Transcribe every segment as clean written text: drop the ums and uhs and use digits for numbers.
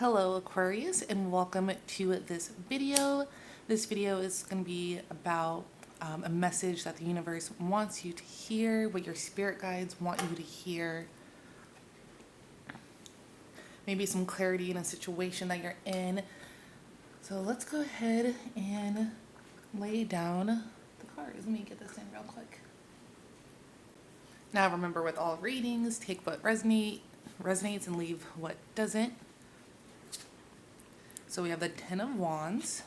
Hello Aquarius, and welcome to this video. This video is going to be about a message that the universe wants you to hear, what your spirit guides want you to hear. Maybe some clarity in a situation that you're in. So let's go ahead and lay down the cards. Let me get this in real quick. Now remember, with all readings, take what resonates and leave what doesn't. So we have the Ten of Wands,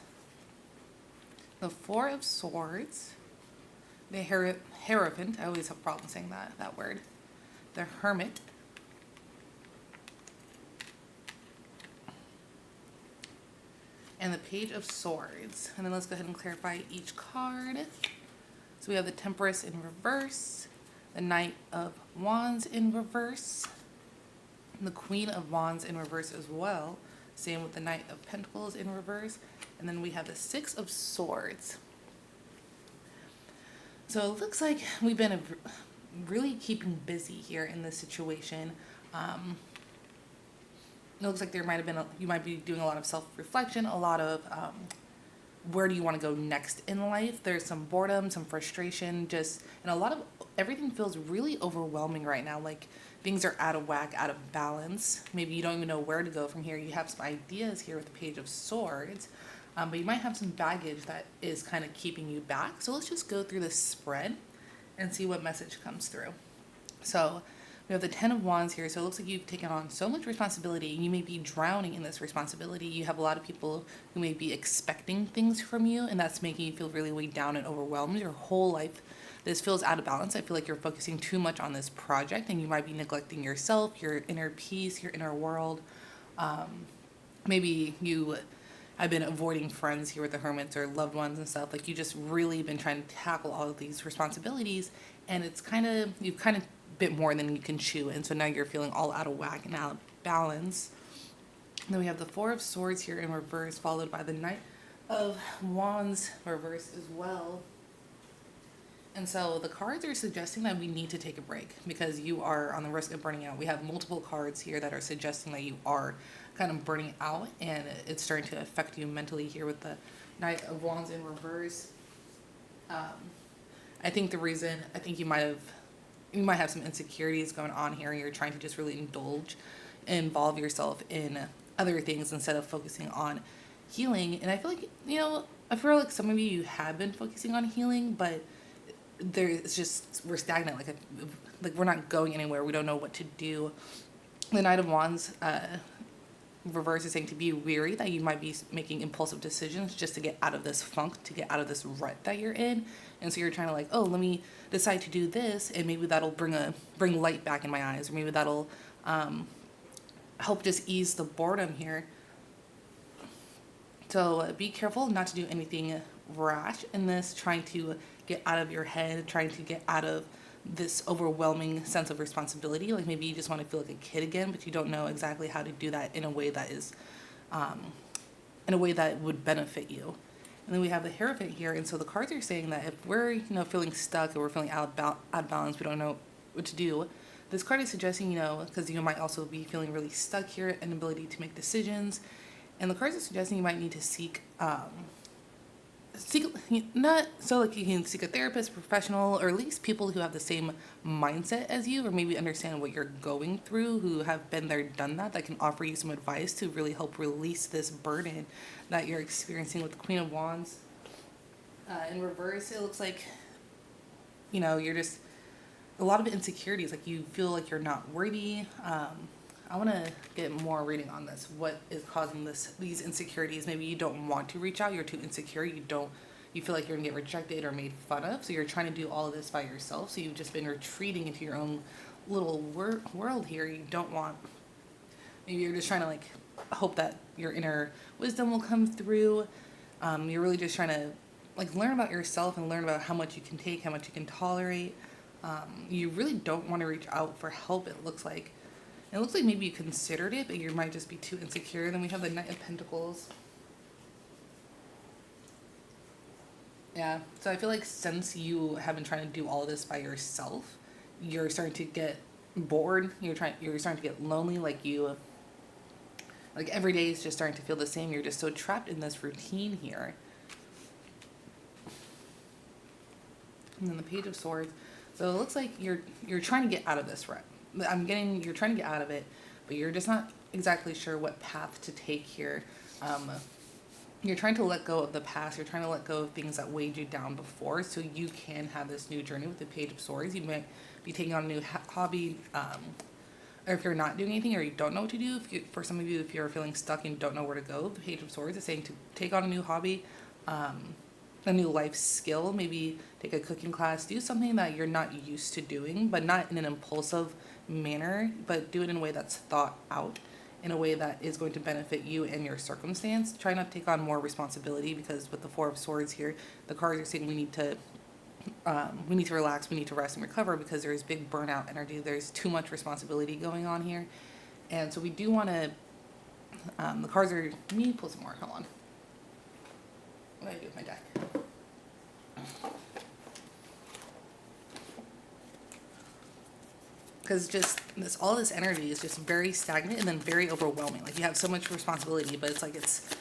the Four of Swords, the Hierophant, I always have problems saying that word, the Hermit, and the Page of Swords. And then let's go ahead and clarify each card. So we have the Temperance in reverse, the Knight of Wands in reverse, and the Queen of Wands in reverse as well. Same with the Knight of Pentacles in reverse. And then we have the Six of Swords. So it looks like we've been really keeping busy here in this situation. It looks like there might have been, you might be doing a lot of self-reflection, a lot of where do you want to go next in life. There's some boredom, some frustration, and a lot of, everything feels really overwhelming right now. Like things are out of whack, out of balance. Maybe you don't even know where to go from here. You have some ideas here with the Page of Swords, but you might have some baggage that is kind of keeping you back. So let's just go through this spread and see what message comes through. So we have the Ten of Wands here. So it looks like you've taken on so much responsibility. You may be drowning in this responsibility. You have a lot of people who may be expecting things from you, and that's making you feel really weighed down and overwhelmed. Your whole life, this feels out of balance. I feel like you're focusing too much on this project, and you might be neglecting yourself, your inner peace, your inner world. Maybe you have been avoiding friends here with the Hermits or loved ones and stuff. Like you just really been trying to tackle all of these responsibilities, and it's you've kind of bit more than you can chew, and so now you're feeling all out of whack and out of balance. And then we have the Four of Swords here in reverse, followed by the Knight of Wands reverse as well. And so the cards are suggesting that we need to take a break because you are on the risk of burning out. We have multiple cards here that are suggesting that you are kind of burning out, and it's starting to affect you mentally here with the Knight of Wands in reverse. I think you might have some insecurities going on here. You're trying to just really involve yourself in other things instead of focusing on healing. And I feel like some of you have been focusing on healing, but we're stagnant. Like we're not going anywhere. We don't know what to do. The Knight of Wands reverse is saying to be weary, that you might be making impulsive decisions just to get out of this funk, to get out of this rut that you're in. And so you're trying to let me decide to do this, and maybe that'll bring light back in my eyes, or maybe that'll help just ease the boredom here. So be careful not to do anything rash in this, trying to get out of your head, trying to get out of this overwhelming sense of responsibility. Like maybe you just want to feel like a kid again, but you don't know exactly how to do that in a way that is in a way that would benefit you. And then we have the Hierophant here, and so the cards are saying that if we're feeling stuck or we're feeling out of balance, we don't know what to do. This card is suggesting, because you might also be feeling really stuck here, inability to make decisions, and the cards are suggesting you might need to seek not so like you can seek a therapist, professional, or at least people who have the same mindset as you, or maybe understand what you're going through, who have been there, done that can offer you some advice to really help release this burden that you're experiencing with the Queen of Wands. In reverse, it looks like, you're just a lot of insecurities. Like you feel like you're not worthy. I want to get more reading on this. What is causing these insecurities? Maybe you don't want to reach out. You're too insecure. You feel like you're going to get rejected or made fun of. So you're trying to do all of this by yourself. So you've just been retreating into your own little world here. Maybe you're just trying to hope that your inner wisdom will come through. You're really just trying to learn about yourself and learn about how much you can take, how much you can tolerate. You really don't want to reach out for help, it looks like. It looks like maybe you considered it, but you might just be too insecure. Then we have the Knight of Pentacles. Yeah, so I feel like since you have been trying to do all of this by yourself, you're starting to get bored. You're starting to get lonely. Like you Like every day is just starting to feel the same. You're just so trapped in this routine here. And then the Page of Swords. So it looks like you're trying to get out of this rut. You're trying to get out of it, but you're just not exactly sure what path to take here. You're trying to let go of the past. You're trying to let go of things that weighed you down before, so you can have this new journey with the Page of Swords. You might be taking on a new hobby, or if you're not doing anything or you don't know what to do. For some of you, if you're feeling stuck and don't know where to go, the Page of Swords is saying to take on a new hobby, a new life skill. Maybe take a cooking class. Do something that you're not used to doing, but not in an impulsive manner, but do it in a way that's thought out, in a way that is going to benefit you and your circumstance. Try not to take on more responsibility, because with the Four of Swords here, the cards are saying we need to relax, we need to rest and recover, because there's big burnout energy. There's too much responsibility going on here. And so we do want to, the cards are, let me pull some more, hold on. What do I do with my deck? Because just all this energy is just very stagnant and then very overwhelming. Like you have so much responsibility, but it's like it's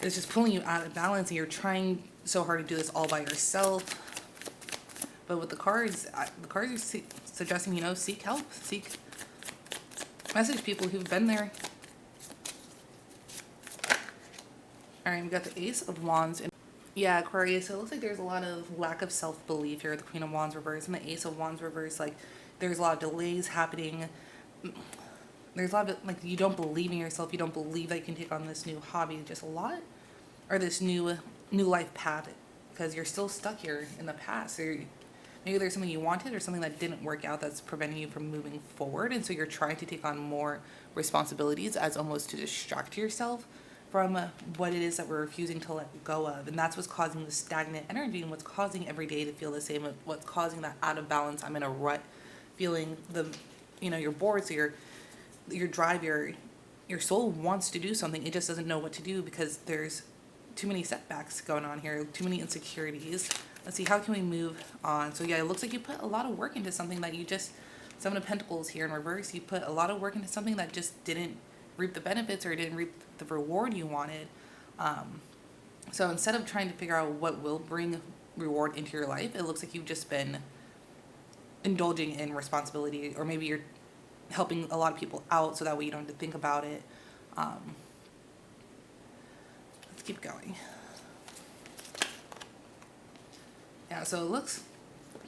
just pulling you out of balance, and you're trying so hard to do this all by yourself. But with the cards are suggesting, seek help, message people who've been there. All right, we got the Ace of Wands. Yeah, Aquarius, so it looks like there's a lot of lack of self-belief here, the Queen of Wands reverse and the Ace of Wands reverse. Like there's a lot of delays happening. There's a lot of, like, you don't believe in yourself. You don't believe that you can take on this new hobby, just a lot, or this new life path, because you're still stuck here in the past. Maybe there's something you wanted or something that didn't work out that's preventing you from moving forward, and so you're trying to take on more responsibilities as almost to distract yourself from what it is that we're refusing to let go of. And that's what's causing the stagnant energy, and what's causing every day to feel the same, what's causing that out of balance, I'm in a rut feeling. You're bored, so your drive, your soul wants to do something, it just doesn't know what to do because there's too many setbacks going on here, too many insecurities. Let's see, how can we move on? So yeah, it looks like you put a lot of work into something that you just, Seven of Pentacles here in reverse, you put a lot of work into something that just didn't reap the benefits or didn't reap the reward you wanted. So instead of trying to figure out what will bring reward into your life, it looks like you've just been indulging in responsibility, or maybe you're helping a lot of people out so that way you don't have to think about it. Let's keep going. Yeah, so it looks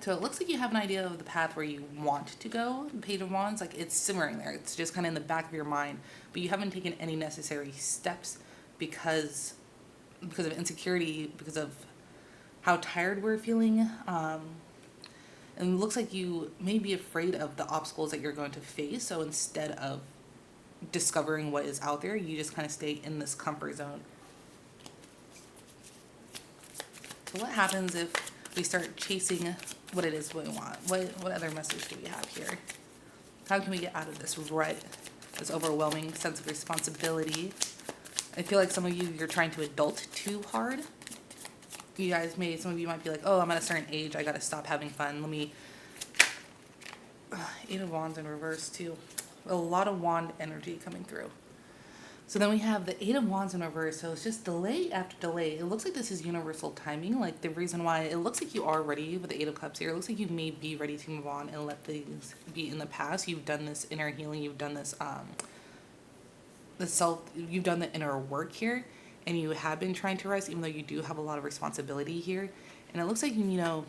like you have an idea of the path where you want to go. The Page of Wands, like it's simmering there. It's just kind of in the back of your mind, but you haven't taken any necessary steps because of insecurity, because of how tired we're feeling. And it looks like you may be afraid of the obstacles that you're going to face. So instead of discovering what is out there, you just kind of stay in this comfort zone. So what happens if we start chasing what it is we want? What other message do we have here? How can we get out of this rut, this overwhelming sense of responsibility? I feel like some of you're trying to adult too hard. Some of you might be like, oh, I'm at a certain age, I gotta stop having fun. Eight of Wands in reverse too. A lot of wand energy coming through. So then we have the Eight of Wands in reverse. So it's just delay after delay. It looks like this is universal timing. Like the reason why it looks like you are ready with the Eight of Cups here. It looks like you may be ready to move on and let things be in the past. You've done this inner healing. You've done this, you've done the inner work here. And you have been trying to rest, even though you do have a lot of responsibility here. And it looks like, because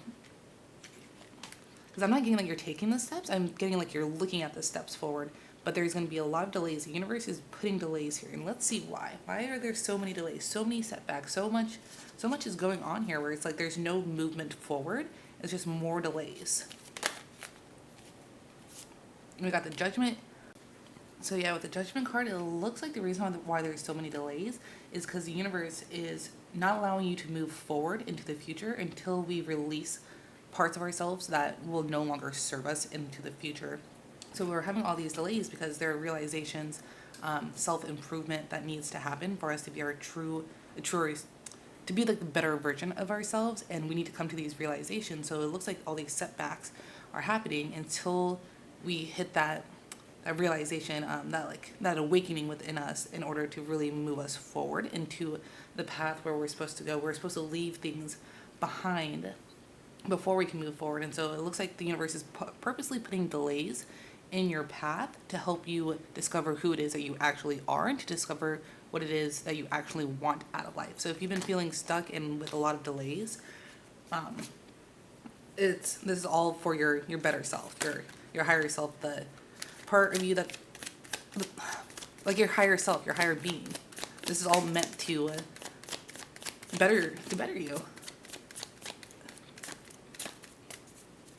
I'm not getting that you're taking the steps. I'm getting like you're looking at the steps forward. But there's going to be a lot of delays. The universe is putting delays here. And let's see why. Why are there so many delays? So many setbacks. So much is going on here where it's like there's no movement forward. It's just more delays. And we got the Judgment. So yeah, with the Judgment card, it looks like the reason why there's so many delays is because the universe is not allowing you to move forward into the future until we release parts of ourselves that will no longer serve us into the future. So we're having all these delays because there are realizations, self-improvement that needs to happen for us to be to be like the better version of ourselves, and we need to come to these realizations. So it looks like all these setbacks are happening until we hit that that realization, that awakening within us in order to really move us forward into the path where we're supposed to go. We're supposed to leave things behind before we can move forward. And so it looks like the universe is purposely putting delays in your path to help you discover who it is that you actually are and to discover what it is that you actually want out of life. So if you've been feeling stuck and with a lot of delays, this is all for your better self, your higher self, the part of you that, like your higher self, your higher being. This is all meant to better you.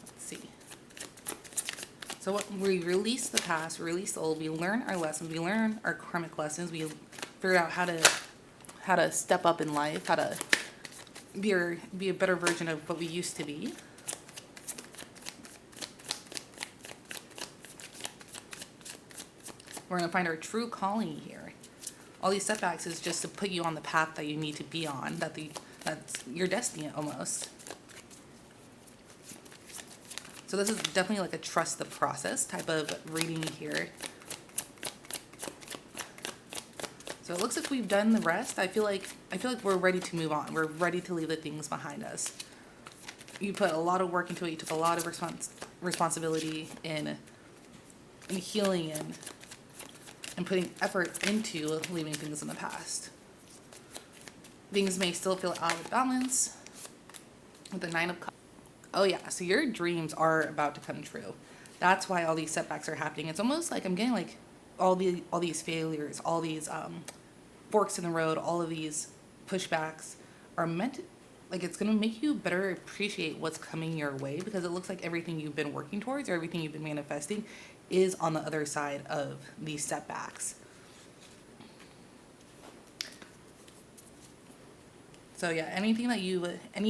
Let's see. So what we release the past, we release the old, we learn our lessons, we learn our karmic lessons, we figure out how to step up in life, how to be a better version of what we used to be. We're going to find our true calling here. All these setbacks is just to put you on the path that you need to be on, that's your destiny almost. So this is definitely like a trust the process type of reading here. So it looks like we've done the rest. I feel like we're ready to move on. We're ready to leave the things behind us. You put a lot of work into it. You took a lot of responsibility in healing and putting effort into leaving things in the past. Things may still feel out of balance with the 9 of Cups. Oh yeah, so your dreams are about to come true. That's why all these setbacks are happening. It's almost like I'm getting like all these failures, all these forks in the road, all of these pushbacks are meant to, like, it's going to make you better appreciate what's coming your way, because it looks like everything you've been working towards or everything you've been manifesting is on the other side of these setbacks. So yeah, any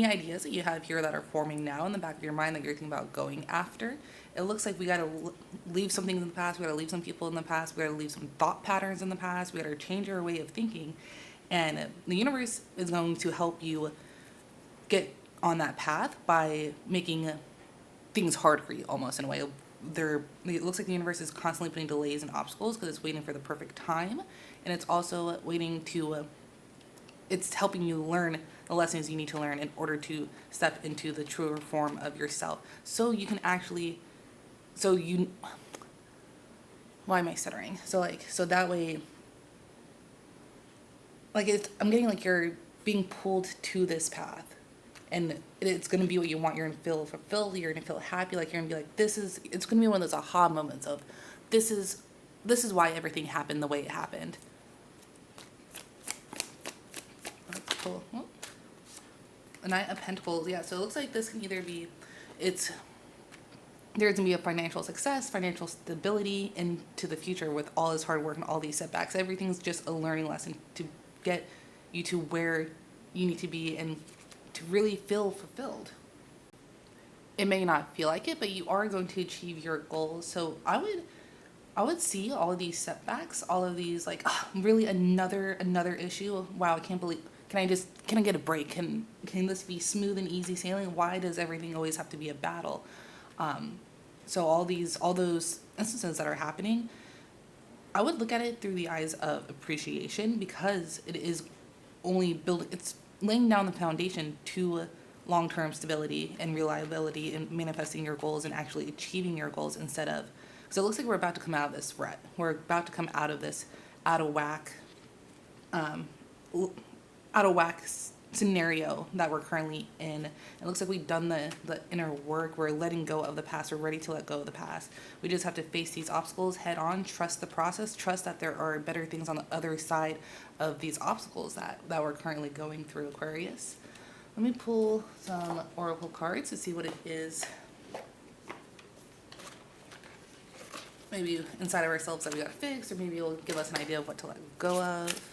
ideas that you have here that are forming now in the back of your mind that you're thinking about going after, it looks like we got to leave some things in the past. We got to leave some people in the past. We got to leave some thought patterns in the past. We got to change our way of thinking. And the universe is going to help you get on that path by making things hard for you, almost in a way. It looks like the universe is constantly putting delays and obstacles because it's waiting for the perfect time. And it's also waiting to, it's helping you learn the lessons you need to learn in order to step into the truer form of yourself. So you can actually, why am I stuttering? So that way, I'm getting like you're being pulled to this path. And it's going to be what you want. You're going to feel fulfilled. You're going to feel happy. Like you're going to be like, it's going to be one of those aha moments of, this is why everything happened the way it happened. That's cool. A Knight of Pentacles. Yeah, so it looks like this can either be, there's going to be a financial success, financial stability into the future with all this hard work and all these setbacks. Everything's just a learning lesson to get you to where you need to be and to really feel fulfilled. It may not feel like it, but you are going to achieve your goals. So I would see all of these setbacks, all of these really another issue. Wow, I can't believe. Can I get a break? Can this be smooth and easy sailing? Why does everything always have to be a battle? So all those instances that are happening, I would look at it through the eyes of appreciation, because it is it's laying down the foundation to long-term stability and reliability and manifesting your goals and actually achieving your goals instead of, so it looks like we're about to come out of this rut. We're about to come out of this out of whack scenario that we're currently in. It looks like we've done the inner work. We're letting go of the past. We're ready to let go of the past. We just have to face these obstacles head on, trust the process, trust that there are better things on the other side of these obstacles that we're currently going through, Aquarius. Let me pull some oracle cards to see what it is maybe inside of ourselves that we gotta fix, or maybe it'll give us an idea of what to let go of.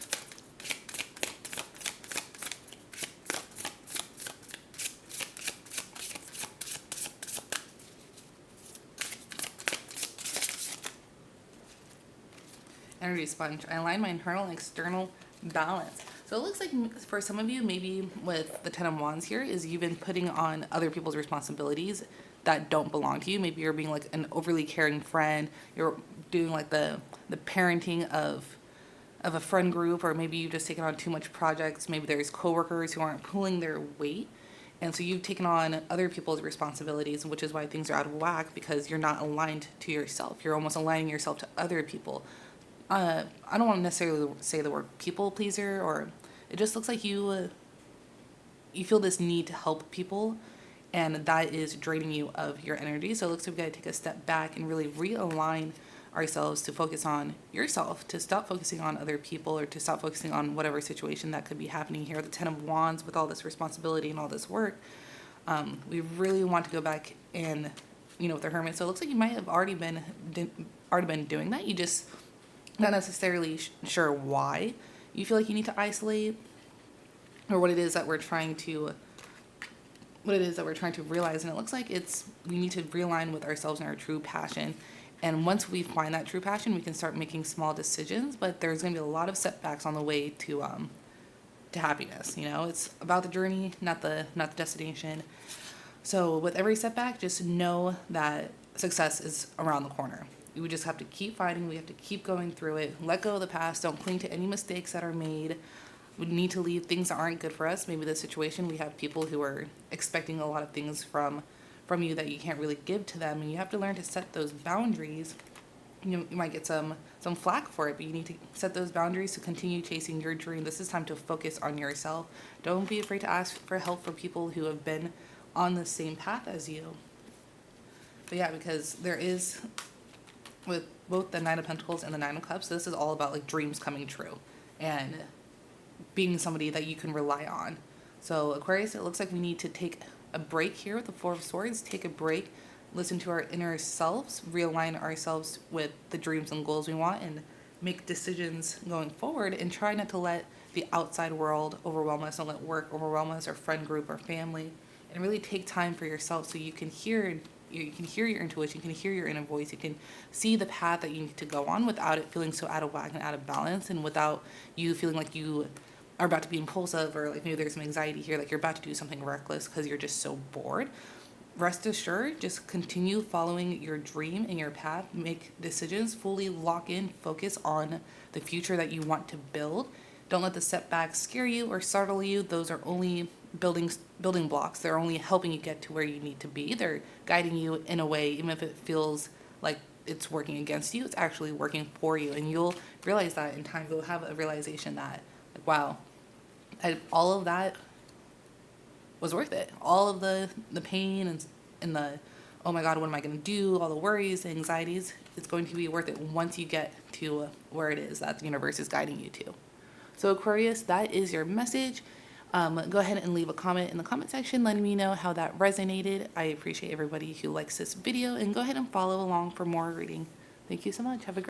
Energy sponge. I align my internal and external balance. So it looks like for some of you, maybe with the 10 of Wands here, is you've been putting on other people's responsibilities that don't belong to you. Maybe you're being like an overly caring friend. You're doing like the parenting of a friend group, or maybe you've just taken on too much projects. Maybe there's coworkers who aren't pulling their weight. And so you've taken on other people's responsibilities, which is why things are out of whack, because you're not aligned to yourself. You're almost aligning yourself to other people. I don't want to necessarily say the word people pleaser, or it just looks like you feel this need to help people, and that is draining you of your energy. So it looks like we got to take a step back and really realign ourselves to focus on yourself, to stop focusing on other people, or to stop focusing on whatever situation that could be happening here. The Ten of Wands, with all this responsibility and all this work, we really want to go back and, with the Hermit. So it looks like you might have already been doing that. You just not necessarily sure why you feel like you need to isolate, or what it is that we're trying to realize. And it looks like we need to realign with ourselves and our true passion. And once we find that true passion, we can start making small decisions. But there's going to be a lot of setbacks on the way to happiness. It's about the journey, not the destination. So with every setback, just know that success is around the corner. We just have to keep fighting. We have to keep going through it. Let go of the past. Don't cling to any mistakes that are made. We need to leave things that aren't good for us. Maybe the situation, we have people who are expecting a lot of things from you that you can't really give to them, and you have to learn to set those boundaries. You might get some flack for it, but you need to set those boundaries to continue chasing your dream. This is time to focus on yourself. Don't be afraid to ask for help for people who have been on the same path as you. But yeah, because there is, with both the Nine of Pentacles and the Nine of Cups, this is all about like dreams coming true and being somebody that you can rely on. So Aquarius, it looks like we need to take a break here with the Four of Swords. Take a break, listen to our inner selves, realign ourselves with the dreams and goals we want, and make decisions going forward, and try not to let the outside world overwhelm us. Don't let work overwhelm us, or friend group, or family, and really take time for yourself so you can hear your intuition, you can hear your inner voice, you can see the path that you need to go on without it feeling so out of whack and out of balance, and without you feeling like you are about to be impulsive, or like maybe there's some anxiety here, like you're about to do something reckless because you're just so bored. Rest assured, just continue following your dream and your path. Make decisions, fully lock in, focus on the future that you want to build. Don't let the setbacks scare you or startle you. Those are only building blocks. They're only helping you get to where you need to be. They're guiding you in a way, even if it feels like it's working against you, it's actually working for you. And you'll realize that in time. You'll have a realization that, like, wow, all of that was worth it. All of the pain and the, oh my God, what am I going to do? All the worries, the anxieties, it's going to be worth it once you get to where it is that the universe is guiding you to. So Aquarius, that is your message. Go ahead and leave a comment in the comment section letting me know how that resonated. I appreciate everybody who likes this video, and go ahead and follow along for more reading. Thank you so much. Have a great